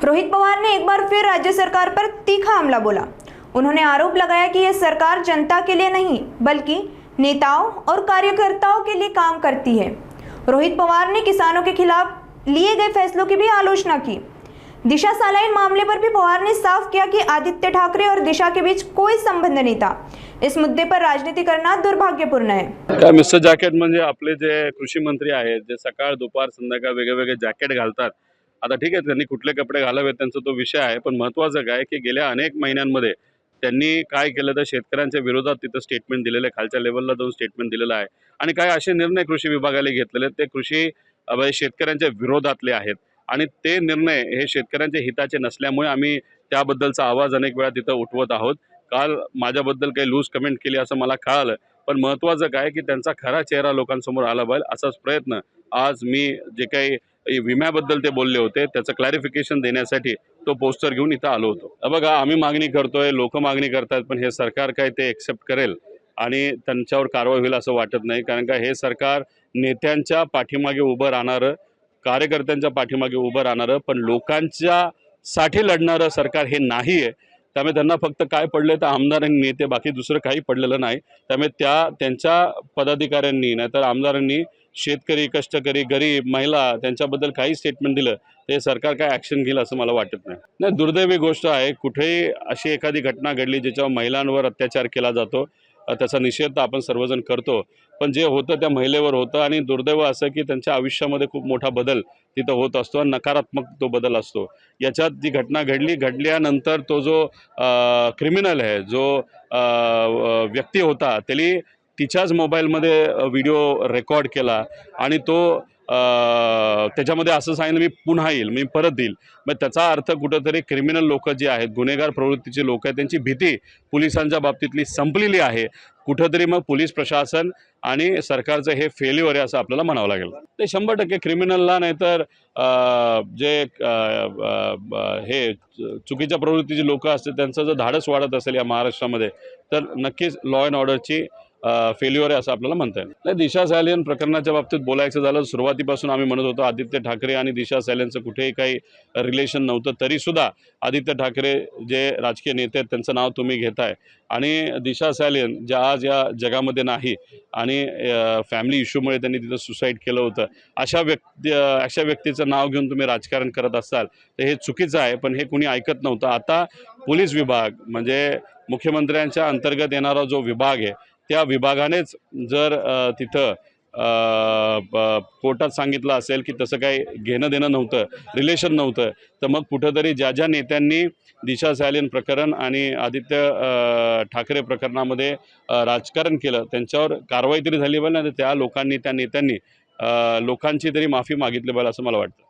रोहित पवार ने एक बार फिर राज्य सरकार पर तीखा हमला बोला। उन्होंने आरोप लगाया कि यह सरकार जनता के लिए नहीं बल्कि नेताओं और कार्यकर्ताओं के लिए काम करती है। रोहित पवार ने किसानों के खिलाफ लिए गए फैसलों की भी आलोचना की। दिशा सलाइन मामले पर भी पवार ने साफ किया कि आदित्य ठाकरे और दिशा के बीच कोई संबंध नहीं था। इस मुद्दे पर राजनीति करना दुर्भाग्यपूर्ण है। मिस्टर जॅकेट म्हणजे आपले जे कृषी मंत्री आहेत, जे सकाळ दुपार संध्याकाळ वेगवेगळे जॅकेट घालतात। आता ठीक आहे, त्यांनी कुठले कपडे घालावेत त्यांचा तो विषय आहे, पण महत्त्वाचं काय की गेल्या अनेक महिन्यांमध्ये त्यांनी काय केलं तर शेतकऱ्यांच्या विरोधात तिथं स्टेटमेंट दिलेलं आहे, खालच्या लेवलला जाऊन स्टेटमेंट दिलेलं आहे आणि काय असे निर्णय कृषी विभागाने घेतलेले ते कृषी शेतकऱ्यांच्या विरोधातले आहेत आणि ते निर्णय हे शेतकऱ्यांच्या हिताचे नसल्यामुळे आम्ही त्याबद्दलचा आवाज अनेक वेळा तिथं उठवत आहोत। काल माझ्याबद्दल काही लूज कमेंट केली असं मला कळालं, पण महत्त्वाचं काय की त्यांचा खरा चेहरा लोकांसमोर आला पाहिजे असाच प्रयत्न आज मी जे काही विम्याबद्दल ते बोलले होते त्याचं क्लॅरिफिकेशन देण्यासाठी तो पोस्टर घेऊन इथं आलो होतो। बघा, आम्ही मागणी करतोय, लोक मागणी करतात, पण हे सरकार काय ते एक्सेप्ट करेल आणि त्यांच्यावर कारवाई होईल असं वाटत नाही। कारण का हे सरकार नेत्यांच्या पाठीमागे उभं राहणारं, कार्यकर्त्यांच्या पाठीमागे उभं राहणारं, पण लोकांच्या साठी लढणारं सरकार हे नाही आहे। त्यामुळे त्यांना फक्त काय पडले तर आमदार आणि नेते, बाकी दुसरं काही पडलेलं नाही। त्यामुळे त्यांच्या पदाधिकाऱ्यांनी नाहीतर आमदारांनी शेतकरी, कष्टकरी, गरीब, महिला त्यांच्याबद्दल काही स्टेटमेंट दिलं ते सरकार काय ॲक्शन घेईल असं मला वाटत नाही। दुर्दैवी गोष्ट आहे, कुठेही अशी एखादी घटना घडली ज्याच्यावर महिलांवर अत्याचार केला जातो त्याचा निषेध तर आपण सर्वजण करतो, पण जे होतं त्या महिलेवर होतं आणि दुर्दैव असं की त्यांच्या आयुष्यामध्ये खूप मोठा बदल तिथं होत असतो आणि नकारात्मक तो बदल असतो। याच्यात जी घटना घडल्यानंतर तो जो क्रिमिनल आहे, जो व्यक्ती होता त्याने तिच्याच मोबाईलमध्ये व्हिडिओ रेकॉर्ड केला आणि तो त्याच्यामध्ये असं सांगितलं मी पुन्हा येईल, मी परत येईल। मग त्याचा अर्थ कुठंतरी क्रिमिनल लोक जे आहेत, गुन्हेगार प्रवृत्तीचे लोक आहेत, त्यांची भीती पोलिसांच्या बाबतीतली संपलेली आहे। कुठंतरी मग पोलीस प्रशासन आणि सरकारचं हे फेल्युअर आहे असं आपल्याला म्हणावं लागेल। ते 100% क्रिमिनलला नाहीतर जे हे चुकीच्या प्रवृत्तीचे लोक असतात त्यांचं जर धाडस वाढत असेल या महाराष्ट्रामध्ये तर नक्कीच लॉ अँड ऑर्डरची फेल्युअर आहे असं आपल्याला म्हणता येईल। नाही, दिशा सॅलियन प्रकरणाच्या बाबतीत बोलायचं झालं, सुरुवातीपासून आम्ही म्हणत होतो आदित्य ठाकरे आणि दिशा सॅलियनचं कुठेही काही रिलेशन नव्हतं, तरीसुद्धा आदित्य ठाकरे जे राजकीय नेते आहेत त्यांचं नाव तुम्ही घेताय आणि दिशा सॅलियन ज्या आज या जगामध्ये नाही आणि फॅमिली इश्यूमुळे त्यांनी तिथं सुसाईड केलं होतं, अशा व्यक्तीचं नाव घेऊन तुम्ही राजकारण करत असाल तर हे चुकीचं आहे, पण हे कुणी ऐकत नव्हतं। आता पोलीस विभाग म्हणजे मुख्यमंत्र्यांच्या अंतर्गत येणारा जो विभाग आहे त्या विभागानेच जर तिथं कोर्टात सांगितलं असेल की तसं काही घेणं देणं नव्हतं, रिलेशन नव्हतं, तर मग कुठंतरी ज्या नेत्यांनी दिशा सॅलियन प्रकरण आणि आदित्य ठाकरे प्रकरणामध्ये राजकारण केलं त्यांच्यावर कारवाई तरी झाली पाहिजे ना, त्या लोकांनी त्या नेत्यांनी लोकांची तरी माफी मागितली पाहिजे असं मला वाटतं।